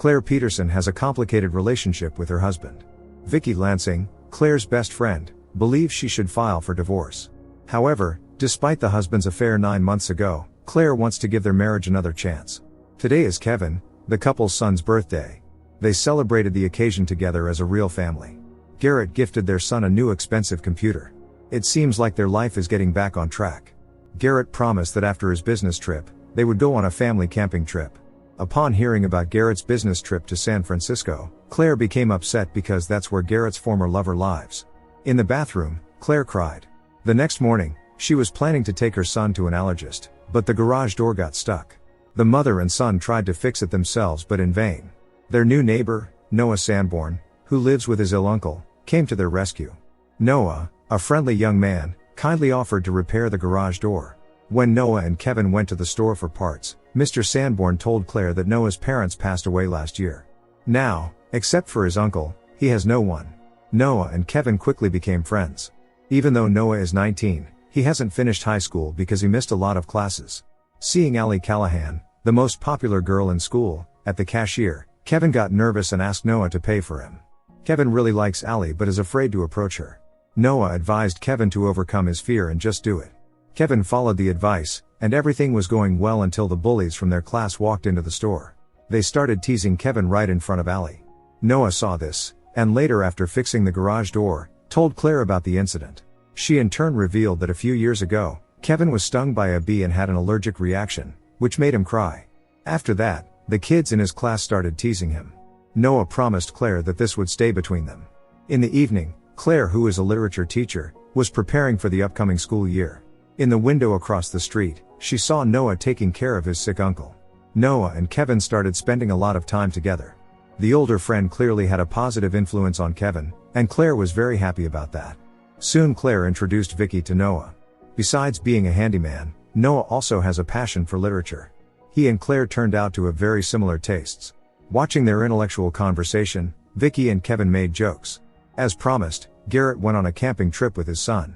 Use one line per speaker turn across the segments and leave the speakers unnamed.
Claire Peterson has a complicated relationship with her husband. Vicky Lansing, Claire's best friend, believes she should file for divorce. However, despite the husband's affair 9 months ago, Claire wants to give their marriage another chance. Today is Kevin, the couple's son's birthday. They celebrated the occasion together as a real family. Garrett gifted their son a new expensive computer. It seems like their life is getting back on track. Garrett promised that after his business trip, they would go on a family camping trip. Upon hearing about Garrett's business trip to San Francisco, Claire became upset because that's where Garrett's former lover lives. In the bathroom, Claire cried. The next morning, she was planning to take her son to an allergist, but the garage door got stuck. The mother and son tried to fix it themselves but in vain. Their new neighbor, Noah Sanborn, who lives with his ill uncle, came to their rescue. Noah, a friendly young man, kindly offered to repair the garage door. When Noah and Kevin went to the store for parts, Mr. Sanborn told Claire that Noah's parents passed away last year. Now, except for his uncle, he has no one. Noah and Kevin quickly became friends. Even though Noah is 19, he hasn't finished high school because he missed a lot of classes. Seeing Allie Callahan, the most popular girl in school, at the cashier, Kevin got nervous and asked Noah to pay for him. Kevin really likes Allie but is afraid to approach her. Noah advised Kevin to overcome his fear and just do it. Kevin followed the advice, and everything was going well until the bullies from their class walked into the store. They started teasing Kevin right in front of Allie. Noah saw this, and later after fixing the garage door, told Claire about the incident. She in turn revealed that a few years ago, Kevin was stung by a bee and had an allergic reaction, which made him cry. After that, the kids in his class started teasing him. Noah promised Claire that this would stay between them. In the evening, Claire, who is a literature teacher, was preparing for the upcoming school year. In the window across the street, she saw Noah taking care of his sick uncle. Noah and Kevin started spending a lot of time together. The older friend clearly had a positive influence on Kevin, and Claire was very happy about that. Soon Claire introduced Vicky to Noah. Besides being a handyman, Noah also has a passion for literature. He and Claire turned out to have very similar tastes. Watching their intellectual conversation, Vicky and Kevin made jokes. As promised, Garrett went on a camping trip with his son.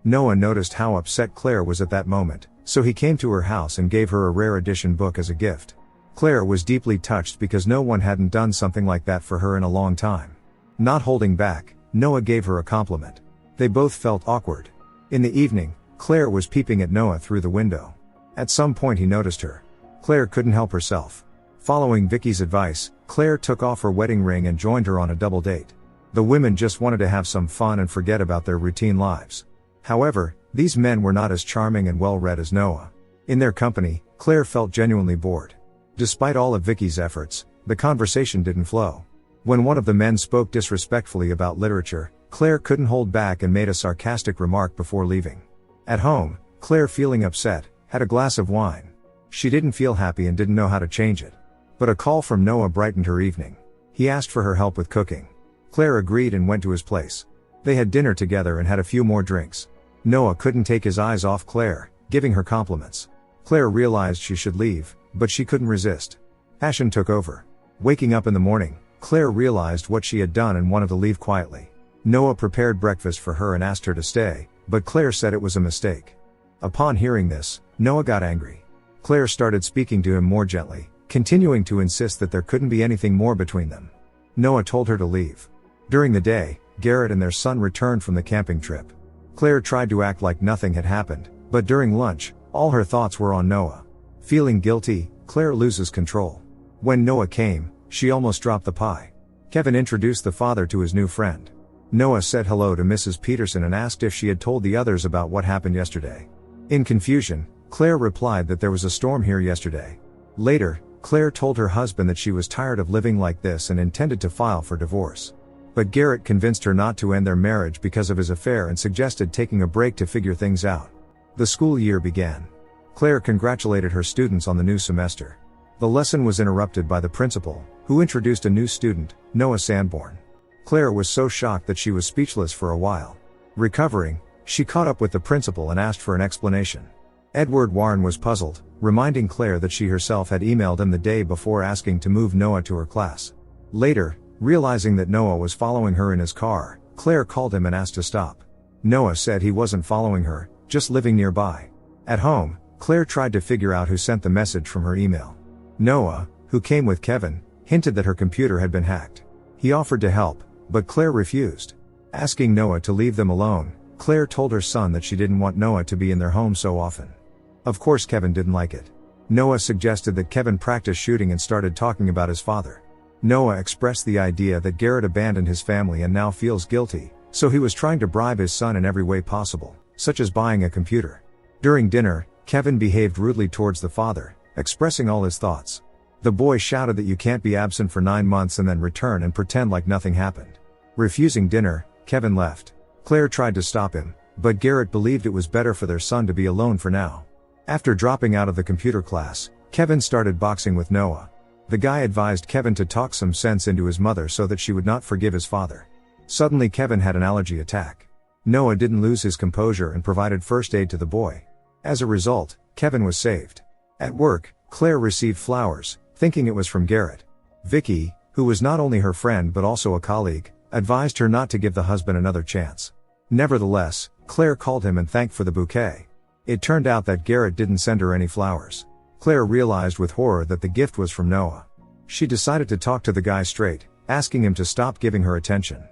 Noah noticed how upset Claire was at that moment, so he came to her house and gave her a rare edition book as a gift. Claire was deeply touched because no one hadn't done something like that for her in a long time. Not holding back, Noah gave her a compliment. They both felt awkward. In the evening, Claire was peeping at Noah through the window. At some point he noticed her. Claire couldn't help herself. Following Vicky's advice, Claire took off her wedding ring and joined her on a double date. The women just wanted to have some fun and forget about their routine lives. However, these men were not as charming and well-read as Noah. In their company, Claire felt genuinely bored. Despite all of Vicky's efforts, the conversation didn't flow. When one of the men spoke disrespectfully about literature, Claire couldn't hold back and made a sarcastic remark before leaving. At home, Claire, feeling upset, had a glass of wine. She didn't feel happy and didn't know how to change it. But a call from Noah brightened her evening. He asked for her help with cooking. Claire agreed and went to his place. They had dinner together and had a few more drinks. Noah couldn't take his eyes off Claire, giving her compliments. Claire realized she should leave, but she couldn't resist. Passion took over. Waking up in the morning, Claire realized what she had done and wanted to leave quietly. Noah prepared breakfast for her and asked her to stay, but Claire said it was a mistake. Upon hearing this, Noah got angry. Claire started speaking to him more gently, continuing to insist that there couldn't be anything more between them. Noah told her to leave. During the day, Garrett and their son returned from the camping trip. Claire tried to act like nothing had happened, but during lunch, all her thoughts were on Noah. Feeling guilty, Claire loses control. When Noah came, she almost dropped the pie. Kevin introduced the father to his new friend. Noah said hello to Mrs. Peterson and asked if she had told the others about what happened yesterday. In confusion, Claire replied that there was a storm here yesterday. Later, Claire told her husband that she was tired of living like this and intended to file for divorce. But Garrett convinced her not to end their marriage because of his affair and suggested taking a break to figure things out. The school year began. Claire congratulated her students on the new semester. The lesson was interrupted by the principal, who introduced a new student, Noah Sanborn. Claire was so shocked that she was speechless for a while. Recovering, she caught up with the principal and asked for an explanation. Edward Warren was puzzled, reminding Claire that she herself had emailed him the day before asking to move Noah to her class. Later, realizing that Noah was following her in his car, Claire called him and asked to stop. Noah said he wasn't following her, just living nearby. At home, Claire tried to figure out who sent the message from her email. Noah, who came with Kevin, hinted that her computer had been hacked. He offered to help, but Claire refused. Asking Noah to leave them alone, Claire told her son that she didn't want Noah to be in their home so often. Of course Kevin didn't like it. Noah suggested that Kevin practice shooting and started talking about his father. Noah expressed the idea that Garrett abandoned his family and now feels guilty, so he was trying to bribe his son in every way possible, such as buying a computer. During dinner, Kevin behaved rudely towards the father, expressing all his thoughts. The boy shouted that you can't be absent for 9 months and then return and pretend like nothing happened. Refusing dinner, Kevin left. Claire tried to stop him, but Garrett believed it was better for their son to be alone for now. After dropping out of the computer class, Kevin started boxing with Noah. The guy advised Kevin to talk some sense into his mother so that she would not forgive his father. Suddenly Kevin had an allergy attack. Noah didn't lose his composure and provided first aid to the boy. As a result, Kevin was saved. At work, Claire received flowers, thinking it was from Garrett. Vicky, who was not only her friend but also a colleague, advised her not to give the husband another chance. Nevertheless, Claire called him and thanked for the bouquet. It turned out that Garrett didn't send her any flowers. Claire realized with horror that the gift was from Noah. She decided to talk to the guy straight, asking him to stop giving her attention.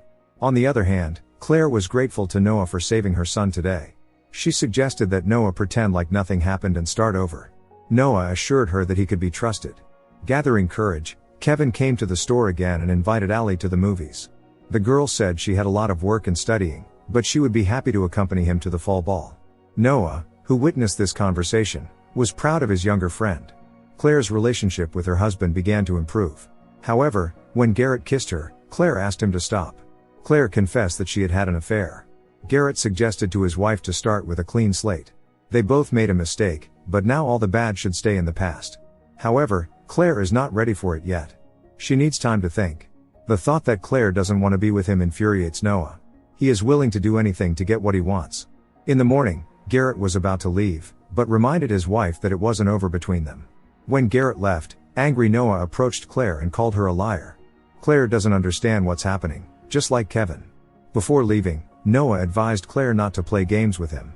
On the other hand, Claire was grateful to Noah for saving her son today. She suggested that Noah pretend like nothing happened and start over. Noah assured her that he could be trusted. Gathering courage, Kevin came to the store again and invited Allie to the movies. The girl said she had a lot of work and studying, but she would be happy to accompany him to the fall ball. Noah, who witnessed this conversation, was proud of his younger friend. Claire's relationship with her husband began to improve. However, when Garrett kissed her, Claire asked him to stop. Claire confessed that she had had an affair. Garrett suggested to his wife to start with a clean slate. They both made a mistake, but now all the bad should stay in the past. However, Claire is not ready for it yet. She needs time to think. The thought that Claire doesn't want to be with him infuriates Noah. He is willing to do anything to get what he wants. In the morning, Garrett was about to leave, but reminded his wife that it wasn't over between them. When Garrett left, angry Noah approached Claire and called her a liar. Claire doesn't understand what's happening, just like Kevin. Before leaving, Noah advised Claire not to play games with him.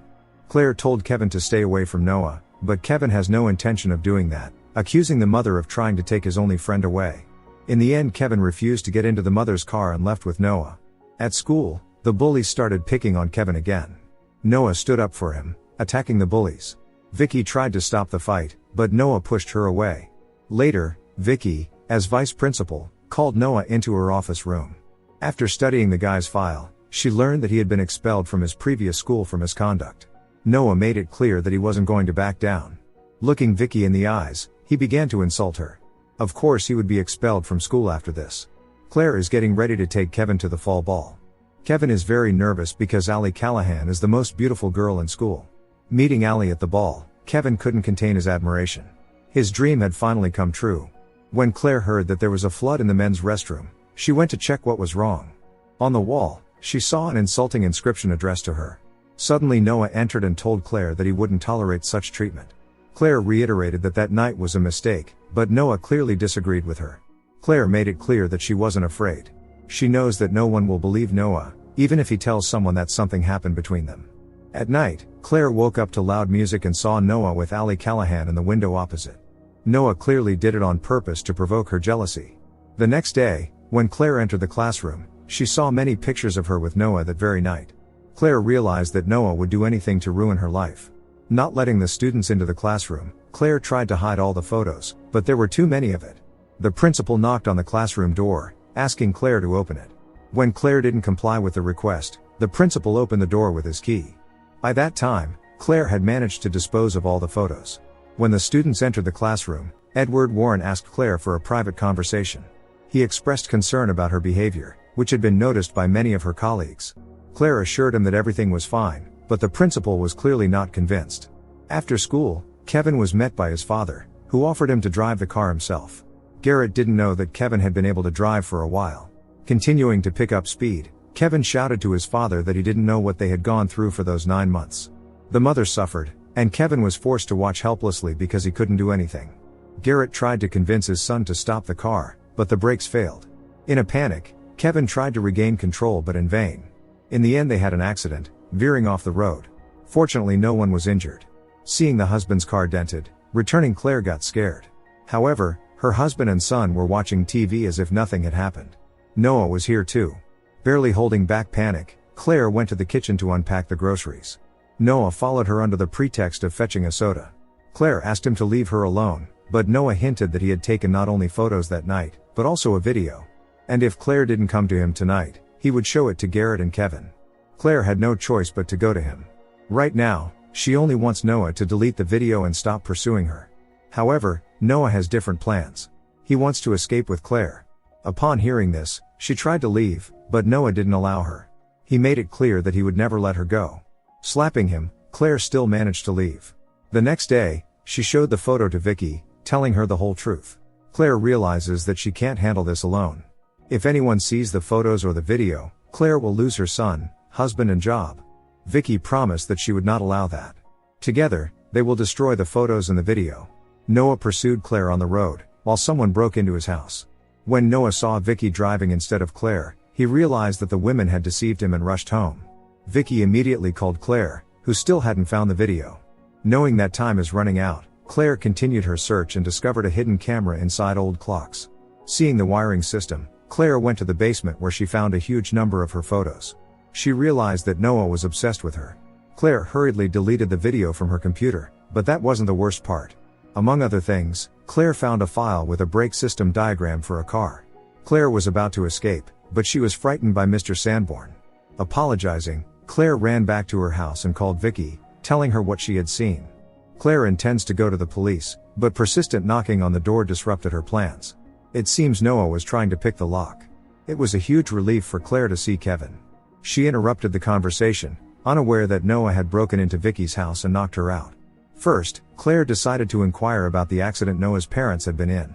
Claire told Kevin to stay away from Noah, but Kevin has no intention of doing that, accusing the mother of trying to take his only friend away. In the end, Kevin refused to get into the mother's car and left with Noah. At school, the bullies started picking on Kevin again. Noah stood up for him, attacking the bullies. Vicky tried to stop the fight, but Noah pushed her away. Later, Vicky, as vice principal, called Noah into her office room. After studying the guy's file, she learned that he had been expelled from his previous school for misconduct. Noah made it clear that he wasn't going to back down. Looking Vicky in the eyes, he began to insult her. Of course he would be expelled from school after this. Claire is getting ready to take Kevin to the fall ball. Kevin is very nervous because Allie Callahan is the most beautiful girl in school. Meeting Allie at the ball, Kevin couldn't contain his admiration. His dream had finally come true. When Claire heard that there was a flood in the men's restroom, she went to check what was wrong. On the wall, she saw an insulting inscription addressed to her. Suddenly Noah entered and told Claire that he wouldn't tolerate such treatment. Claire reiterated that that night was a mistake, but Noah clearly disagreed with her. Claire made it clear that she wasn't afraid. She knows that no one will believe Noah, even if he tells someone that something happened between them. At night, Claire woke up to loud music and saw Noah with Allie Callahan in the window opposite. Noah clearly did it on purpose to provoke her jealousy. The next day, when Claire entered the classroom, she saw many pictures of her with Noah that very night. Claire realized that Noah would do anything to ruin her life. Not letting the students into the classroom, Claire tried to hide all the photos, but there were too many of it. The principal knocked on the classroom door, asking Claire to open it. When Claire didn't comply with the request, the principal opened the door with his key. By that time, Claire had managed to dispose of all the photos. When the students entered the classroom, Edward Warren asked Claire for a private conversation. He expressed concern about her behavior, which had been noticed by many of her colleagues. Claire assured him that everything was fine, but the principal was clearly not convinced. After school, Kevin was met by his father, who offered him to drive the car himself. Garrett didn't know that Kevin had been able to drive for a while. Continuing to pick up speed, Kevin shouted to his father that he didn't know what they had gone through for those 9 months. The mother suffered, and Kevin was forced to watch helplessly because he couldn't do anything. Garrett tried to convince his son to stop the car, but the brakes failed. In a panic, Kevin tried to regain control but in vain. In the end they had an accident, veering off the road. Fortunately no one was injured. Seeing the husband's car dented, returning Claire got scared. However, Her husband and son were watching TV as if nothing had happened. Noah was here too. Barely holding back panic, Claire went to the kitchen to unpack the groceries. Noah followed her under the pretext of fetching a soda. Claire asked him to leave her alone, but Noah hinted that he had taken not only photos that night, but also a video. And if Claire didn't come to him tonight, he would show it to Garrett and Kevin. Claire had no choice but to go to him. Right now, she only wants Noah to delete the video and stop pursuing her. However, Noah has different plans. He wants to escape with Claire. Upon hearing this, she tried to leave, but Noah didn't allow her. He made it clear that he would never let her go. Slapping him, Claire still managed to leave. The next day, she showed the photo to Vicky, telling her the whole truth. Claire realizes that she can't handle this alone. If anyone sees the photos or the video, Claire will lose her son, husband and job. Vicky promised that she would not allow that. Together, they will destroy the photos and the video. Noah pursued Claire on the road, while someone broke into his house. When Noah saw Vicky driving instead of Claire, he realized that the women had deceived him and rushed home. Vicky immediately called Claire, who still hadn't found the video. Knowing that time is running out, Claire continued her search and discovered a hidden camera inside old clocks. Seeing the wiring system, Claire went to the basement where she found a huge number of her photos. She realized that Noah was obsessed with her. Claire hurriedly deleted the video from her computer, but that wasn't the worst part. Among other things, Claire found a file with a brake system diagram for a car. Claire was about to escape, but she was frightened by Mr. Sanborn. Apologizing, Claire ran back to her house and called Vicky, telling her what she had seen. Claire intends to go to the police, but persistent knocking on the door disrupted her plans. It seems Noah was trying to pick the lock. It was a huge relief for Claire to see Kevin. She interrupted the conversation, unaware that Noah had broken into Vicky's house and knocked her out. First, Claire decided to inquire about the accident Noah's parents had been in.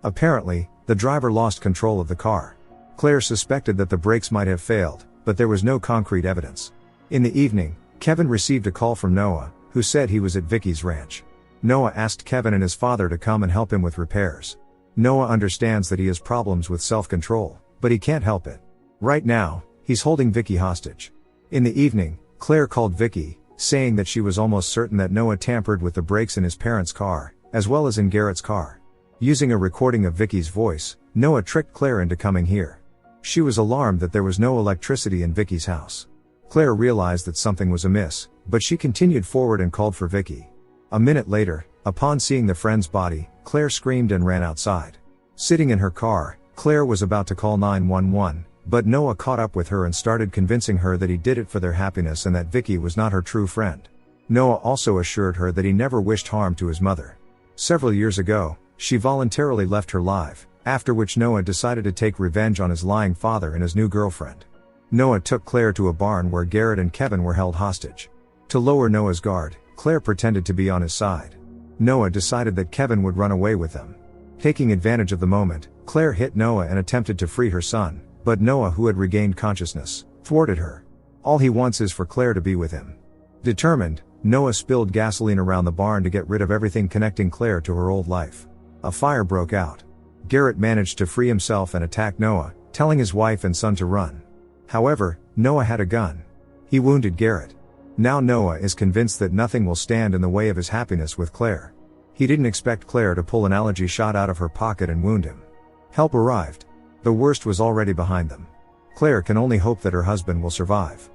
Apparently, the driver lost control of the car. Claire suspected that the brakes might have failed, but there was no concrete evidence. In the evening, Kevin received a call from Noah, who said he was at Vicky's ranch. Noah asked Kevin and his father to come and help him with repairs. Noah understands that he has problems with self-control, but he can't help it. Right now, he's holding Vicky hostage. In the evening, Claire called Vicky, saying that she was almost certain that Noah tampered with the brakes in his parents' car, as well as in Garrett's car. Using a recording of Vicky's voice, Noah tricked Claire into coming here. She was alarmed that there was no electricity in Vicky's house. Claire realized that something was amiss, but she continued forward and called for Vicky. A minute later, upon seeing the friend's body, Claire screamed and ran outside. Sitting in her car, Claire was about to call 911, but Noah caught up with her and started convincing her that he did it for their happiness and that Vicky was not her true friend. Noah also assured her that he never wished harm to his mother. Several years ago, she voluntarily left her life, after which Noah decided to take revenge on his lying father and his new girlfriend. Noah took Claire to a barn where Garrett and Kevin were held hostage. To lower Noah's guard, Claire pretended to be on his side. Noah decided that Kevin would run away with them. Taking advantage of the moment, Claire hit Noah and attempted to free her son, but Noah, who had regained consciousness, thwarted her. All he wants is for Claire to be with him. Determined, Noah spilled gasoline around the barn to get rid of everything connecting Claire to her old life. A fire broke out. Garrett managed to free himself and attack Noah, telling his wife and son to run. However, Noah had a gun. He wounded Garrett. Now Noah is convinced that nothing will stand in the way of his happiness with Claire. He didn't expect Claire to pull an allergy shot out of her pocket and wound him. Help arrived. The worst was already behind them. Claire can only hope that her husband will survive.